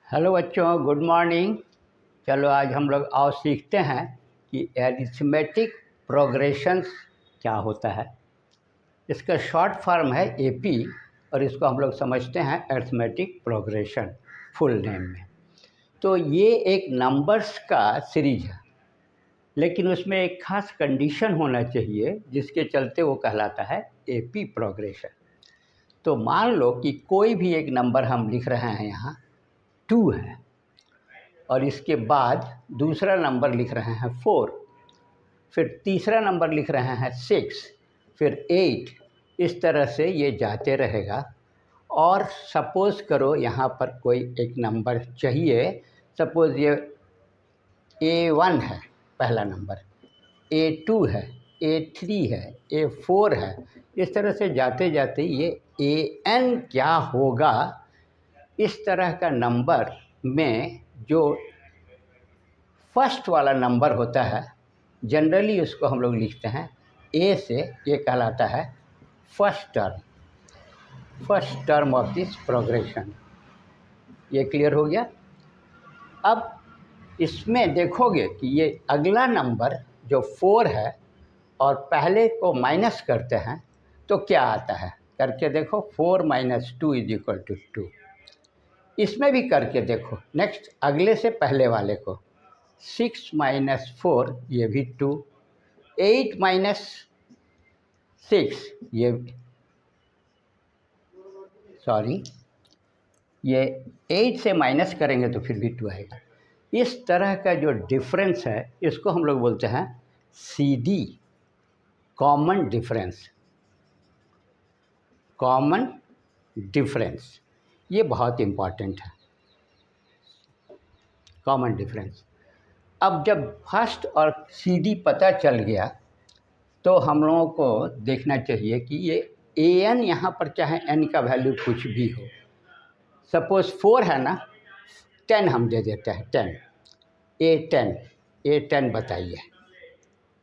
Hello बच्चों, good morning. चलो आज हम लोग और सीखते हैं कि एरिथमेटिक प्रोग्रेशंस क्या होता है। इसका शॉर्ट फॉर्म है एपी और इसको हम लोग समझते हैं अरिथमेटिक प्रोग्रेशन फुल नेम में। तो ये एक नंबर्स का सीरीज है, लेकिन उसमें एक खास कंडीशन होना चाहिए जिसके चलते वो कहलाता है एपी प्रोग्रेशन। तो मान लो कि कोई भी एक नंबर हम लिख रहे हैं, यहाँ 2 है और इसके बाद दूसरा नंबर लिख रहे हैं 4, फिर तीसरा नंबर लिख रहे हैं 6, फिर 8। इस तरह से ये जाते रहेगा। और सपोज़ करो यहाँ पर कोई एक नंबर चाहिए। सपोज़ ये A1 है पहला नंबर, A2 है, A3 है, A4 है। इस तरह से जाते जाते ये AN क्या होगा, इस तरह का नंबर में जो फर्स्ट वाला नंबर होता है, जनरली उसको हम लोग लिखते हैं ए से। ये कहलाता है first term of this progression. ये क्लियर हो गया। अब इसमें देखोगे कि ये अगला नंबर जो 4 है और पहले को माइनस करते हैं तो क्या आता है, करके देखो। 4 - 2 = 2। इसमें भी करके देखो। नेक्स्ट अगले से पहले वाले को 6 - 4, ये भी 2। 8 - 6, ये ये 8 से माइनस करेंगे तो फिर भी 2 आएगा। इस तरह का जो डिफरेंस है इसको हम लोग बोलते हैं CD, कॉमन डिफरेंस। ये बहुत इम्पॉर्टेंट है, कॉमन डिफरेंस। अब जब फर्स्ट और CD पता चल गया तो हम लोगों को देखना चाहिए कि ये AN यहाँ पर चाहे N का वैल्यू कुछ भी हो। सपोज़ 4 है ना, 10 हम दे देते हैं। 10 A10 बताइए।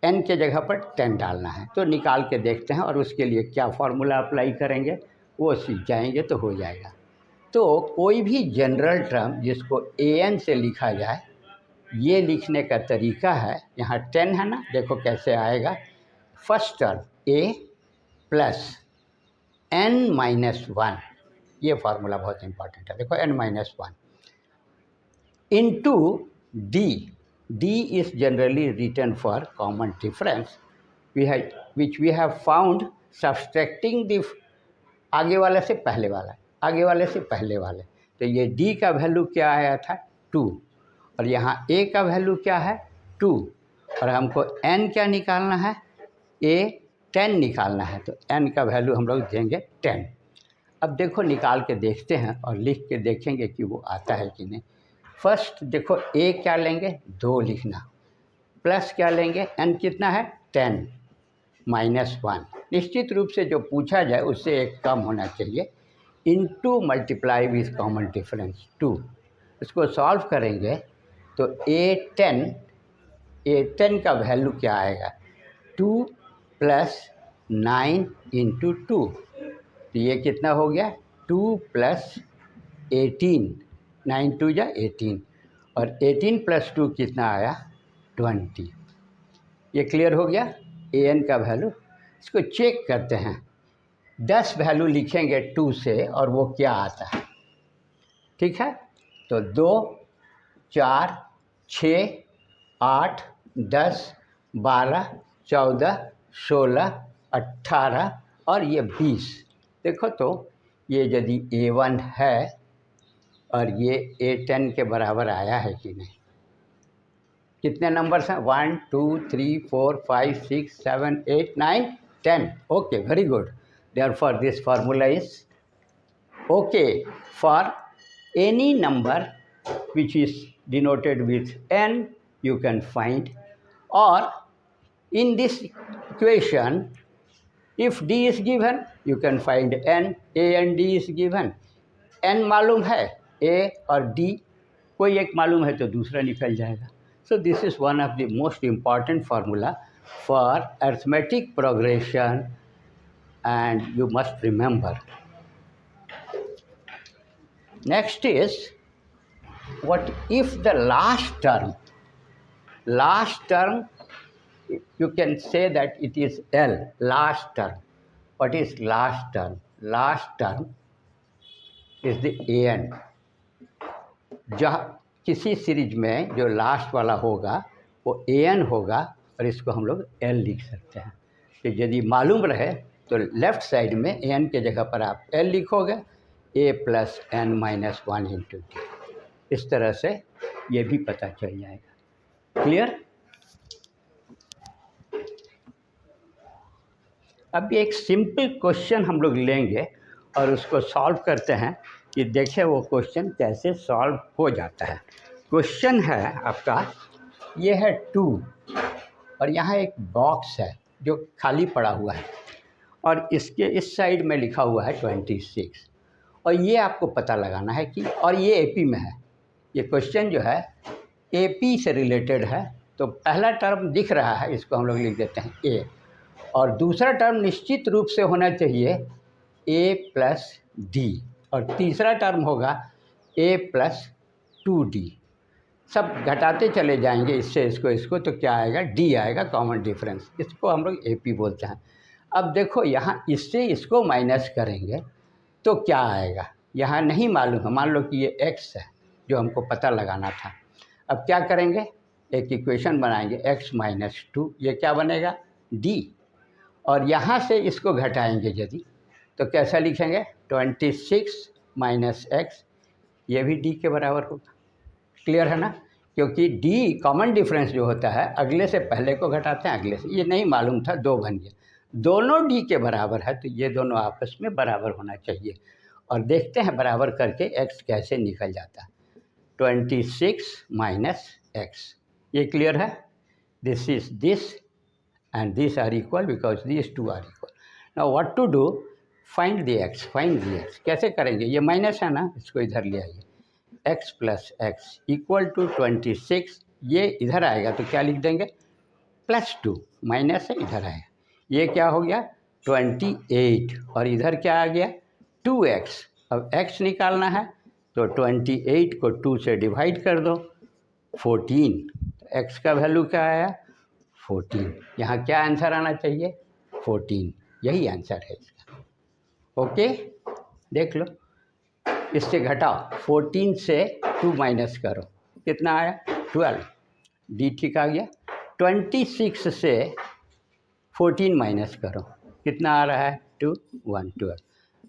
N के जगह पर 10 डालना है, तो निकाल के देखते हैं और उसके लिए क्या फार्मूला अप्लाई करेंगे वो सीख जाएंगे तो हो जाएगा। तो कोई भी जनरल टर्म जिसको AN से लिखा जाए, ये लिखने का तरीका है। यहाँ 10 है ना, देखो कैसे आएगा। First term A plus N-1, ये फार्मूला बहुत इंपॉर्टेंट है। देखो N-1 into D is generally written for common difference which we have found subtracting the आगे वाले से पहले वाले। तो ये D का वैल्यू क्या आया था 2, और यहाँ A का वैल्यू क्या है 2, और हमको N क्या निकालना है, A 10 निकालना है। तो N का वैल्यू हम लोग देंगे 10। अब देखो निकाल के देखते हैं और लिख के देखेंगे कि वो आता है कि नहीं। फर्स्ट देखो A क्या लेंगे 2 लिखना, प्लस क्या लेंगे N कितना है 10 -1। निश्चित रूप से जो पूछा जाए उससे एक कम होना चाहिए। Into multiply with common difference 2। इसको सॉल्व करेंगे तो A10 का वैल्यू क्या आएगा 2 + 9 × 2। तो ये कितना हो गया 2 + 18, 9 × 2 = 18, और 18 + 2 कितना आया 20। ये क्लियर हो गया AN का वैल्यू। इसको चेक करते हैं। 10 वैल्यू लिखेंगे 2 से और वो क्या आता है, ठीक है। तो 2, 4, 6, 8, 10, 12, 14, 16, 18 और ये 20। देखो तो ये यदि A1 है और ये A10 के बराबर आया है कि नहीं। कितने नंबर्स हैं 1 2 3 4 5 6 7 8 9 10। Okay, very good. Therefore this formula is okay for any number which is denoted with N you can find, or in this equation if D is given you can find N, A and D is given। N मालूम है, A और D कोई एक मालूम है तो दूसरा निकल जाएगा। So this is one of the most important formula for arithmetic progression and you must remember. Next is what if the last term, you can say that it is L, last term. What is last term? Last term is the an. जहाँ किसी series में जो last वाला होगा वो an होगा और इसको हम लोग L लिख सकते हैं। तो यदि मालूम रहे तो लेफ्ट साइड में an के जगह पर आप L लिखोगे, a plus n minus 1 into D. इस तरह से ये भी पता चल जाएगा। क्लियर? अब एक सिंपल क्वेश्चन हम लोग लेंगे और उसको सॉल्व करते हैं कि देखें वो क्वेश्चन कैसे सॉल्व हो जाता है। क्वेश्चन है आपका, ये है 2 और यहाँ एक बॉक्स है जो खाली पड़ा हुआ है और इसके इस साइड में लिखा हुआ है 26 और ये आपको पता लगाना है कि, और ये एपी में है। ये क्वेश्चन जो है एपी से रिलेटेड है। तो पहला टर्म दिख रहा है, इसको हम लोग लिख देते हैं ए, और दूसरा टर्म निश्चित रूप से होना चाहिए a प्लस डी, और तीसरा टर्म होगा a प्लस 2d। सब घटाते चले जाएंगे इससे इसको तो क्या आएगा, d आएगा, कॉमन डिफरेंस। इसको हम लोग AP बोलते हैं। अब देखो यहाँ इससे इसको माइनस करेंगे तो क्या आएगा, यहाँ नहीं मालूम है। मान लो कि ये x है जो हमको पता लगाना था। अब क्या करेंगे, एक इक्वेशन बनाएंगे x माइनस 2, ये क्या बनेगा d, और यहाँ से इसको घटाएंगे यदि तो कैसा लिखेंगे 26 माइनस एक्स, ये भी d के बराबर होगा। क्लियर है ना? क्योंकि d कॉमन डिफरेंस जो होता है अगले से पहले को घटाते हैं अगले से। ये नहीं मालूम था, 2 बन गया। दोनों d के बराबर है तो ये दोनों आपस में बराबर होना चाहिए। और देखते हैं बराबर करके x कैसे निकल जाता है। 26 माइनस एक्स, ये क्लियर है? This is this and these are equal because these two are equal. Now what to do? Find the x. Find the x. कैसे करेंगे? ये माइनस है ना, इसको इधर ले आइए। x plus x equal to 26, ये इधर आएगा तो क्या लिख देंगे प्लस 2, माइनस है इधर आएगा। ये क्या हो गया 28 और इधर क्या आ गया 2x। अब x निकालना है तो 28 को 2 से डिवाइड कर दो, 14। तो x का वैल्यू क्या आया 14। यहाँ क्या आंसर आना चाहिए 14, यही आंसर है इसका। ओके, देख लो, इससे घटाओ, 14 से 2 माइनस करो, कितना आया 12, डी ठीक आ गया। 26 से 14 माइनस करो, कितना आ रहा है 2 1 12।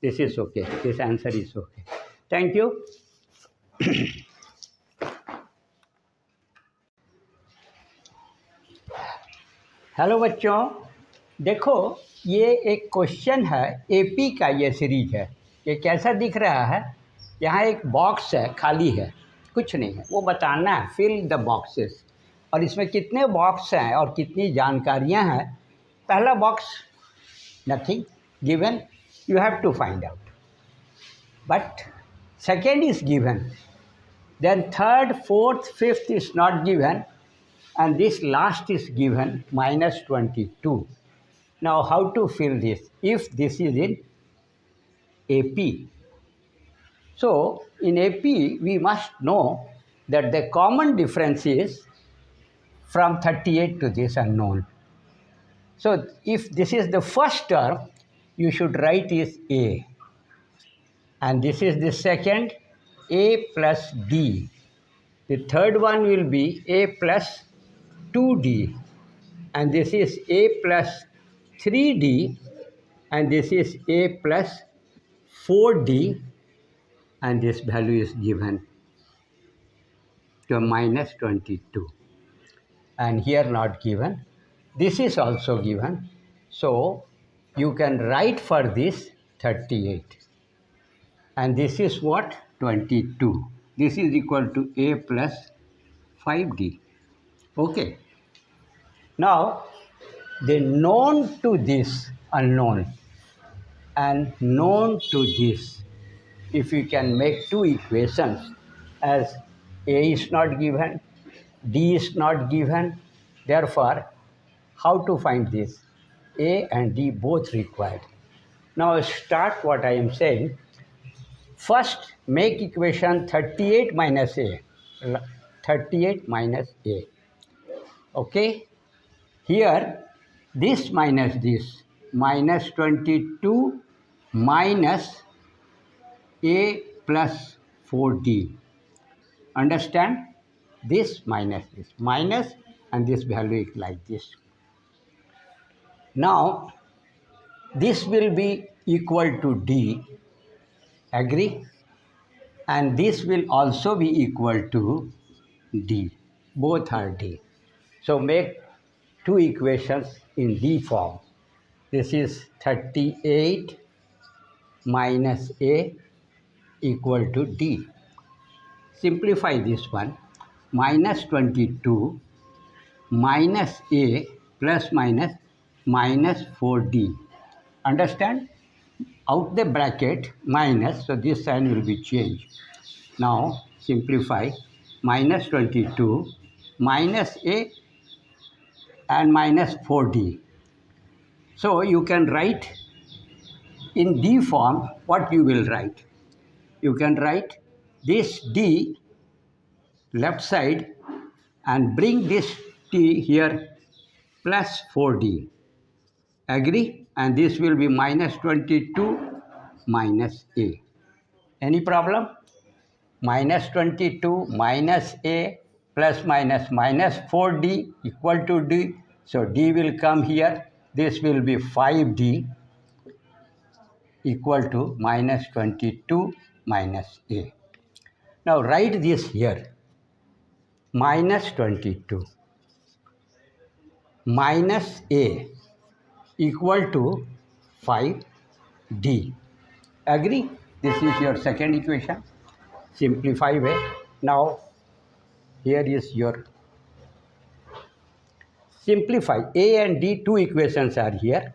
This is okay, this answer is okay. Thank you. Hello बच्चों, देखो ये एक क्वेश्चन है एपी का, ये सीरीज है। ये कैसा दिख रहा है, यहाँ एक बॉक्स है, खाली है, कुछ नहीं है, वो बताना है, फिल द बॉक्सेस। और इसमें कितने बॉक्स हैं और कितनी जानकारियाँ हैं। पहला box nothing given, you have to find out, but second is given, then third fourth fifth is not given, and this last is given minus 22. Now how to fill this if this is in AP? So in AP we must know that the common difference is from 38 to this unknown. So if this is the first term, you should write is A, and this is the second, A plus D. The third one will be A plus 2d, and this is a plus 3d, and this is a plus 4d, and this value is given to minus 22, and here not given. This is also given, so you can write for this 38, and this is what 22. This is equal to a plus 5d. Okay. Now the known to this unknown and known to this, if you can make two equations, as A is not given, D is not given, therefore how to find this? A and D both required. Now start what I am saying. First make equation 38 minus A. 38 minus A. Okay, here this minus this, minus 22 minus A plus 4D. Understand? This, minus, and this value is like this. Now, this will be equal to D, agree? And this will also be equal to D. Both are D. So make two equations in D form. This is 38 minus A equal to D. Simplify this one. Minus 22 minus A plus minus minus 4D. Understand? Out the bracket minus, so this sign will be changed. Now simplify. Minus 22 minus A and minus 4D. So you can write in D form. What you will write? You can write this D left side and bring this T here plus 4D. Agree? And this will be minus 22 minus A. Any problem? Minus 22 minus A plus minus minus 4D equal to D. So D will come here. This will be 5D equal to minus 22 minus A. Now write this here. Minus 22 minus A equal to 5D. Agree? This is your second equation. Simplify way. Now here is your simplify. A and D, two equations are here.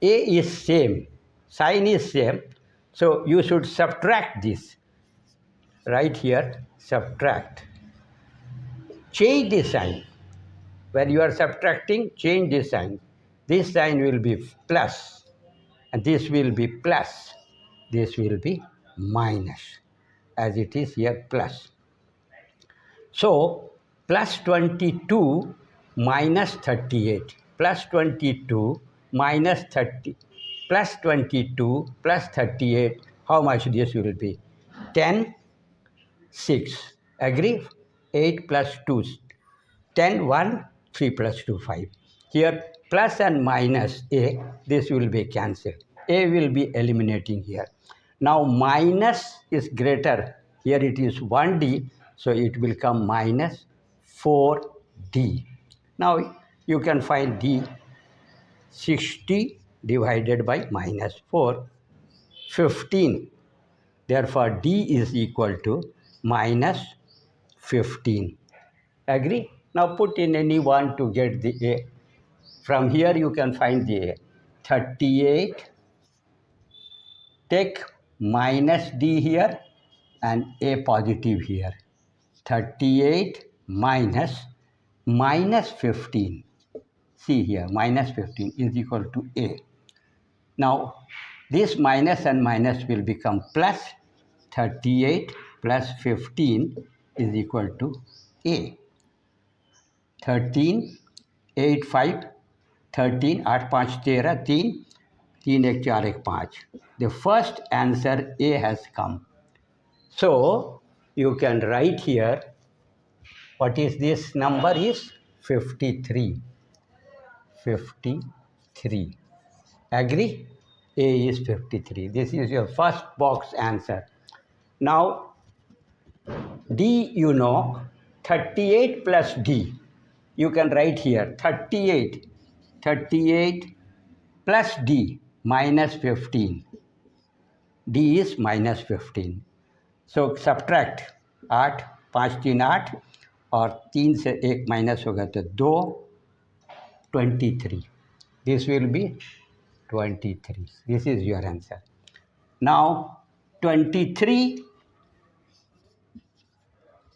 A is same, sign is same, so you should subtract this. Right here, subtract. Change the sign. When you are subtracting, change the sign. This sign will be plus, and this will be plus. This will be minus, as it is here plus. So, plus 22 minus 38, plus 22 minus 30, plus 22 plus 38, how much this will be? 10, 6. Agree? 8 plus 2, 10, 1, 3 plus 2, 5. Here, plus and minus A, this will be cancelled. A will be eliminating here. Now, minus is greater. Here it is 1D, so it will come minus 4D. Now, you can find D. 60 divided by minus 4, 15. Therefore, D is equal to minus 15. Agree? Now put in any one to get the A. From here you can find the A. 38. Take minus D here and A positive here. 38 minus 15. See here, minus 15 is equal to A. Now, this minus and minus will become plus. 38 plus 15 is equal to A. 13, 8, 5, 13, 8, 5, 13, 3, 3, 1, 4, 1, 5. The first answer A has come. So, you can write here, what is this number is 53. 53. Agree? A is 53. This is your first box answer. Now, D you know, 38 plus D. You can write here 38 plus D minus 15. D is minus 15. So subtract 8, 5, 3, 8 और 3 से 1 minus होगा तो 2, 23. This will be 23. This is your answer. Now 23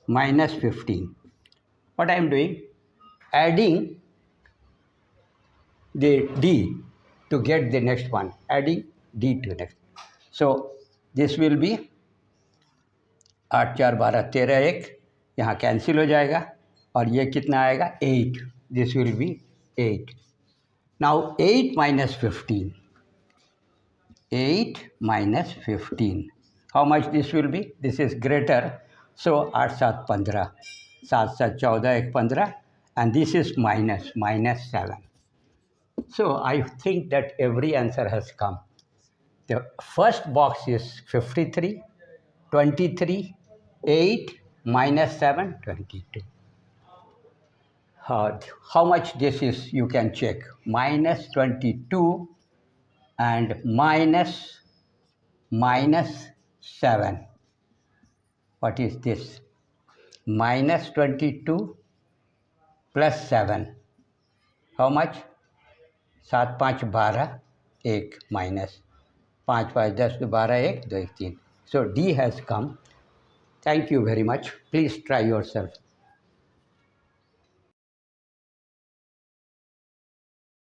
minus 15. What I am doing? Adding the D to get the next one. Adding D to next. So this will be 8, 4, 12, 13, 1, यहाँ cancel हो जाएगा और ये कितना आएगा 8. This will be 8. Now 8 minus 15. 8 minus 15. How much this will be? This is greater. So 8 7 15. 7 7 14 1 15. And this is minus 7. So I think that every answer has come. The first box is 53, 23, 8 minus 7, 22. How much this is you can check. Minus 22 and minus 7. What is this? Minus 22 plus 7. How much? 7 5 12 1 minus 5 5 10 12 1 2 1 3. So D has come. Thank you very much. Please try yourself.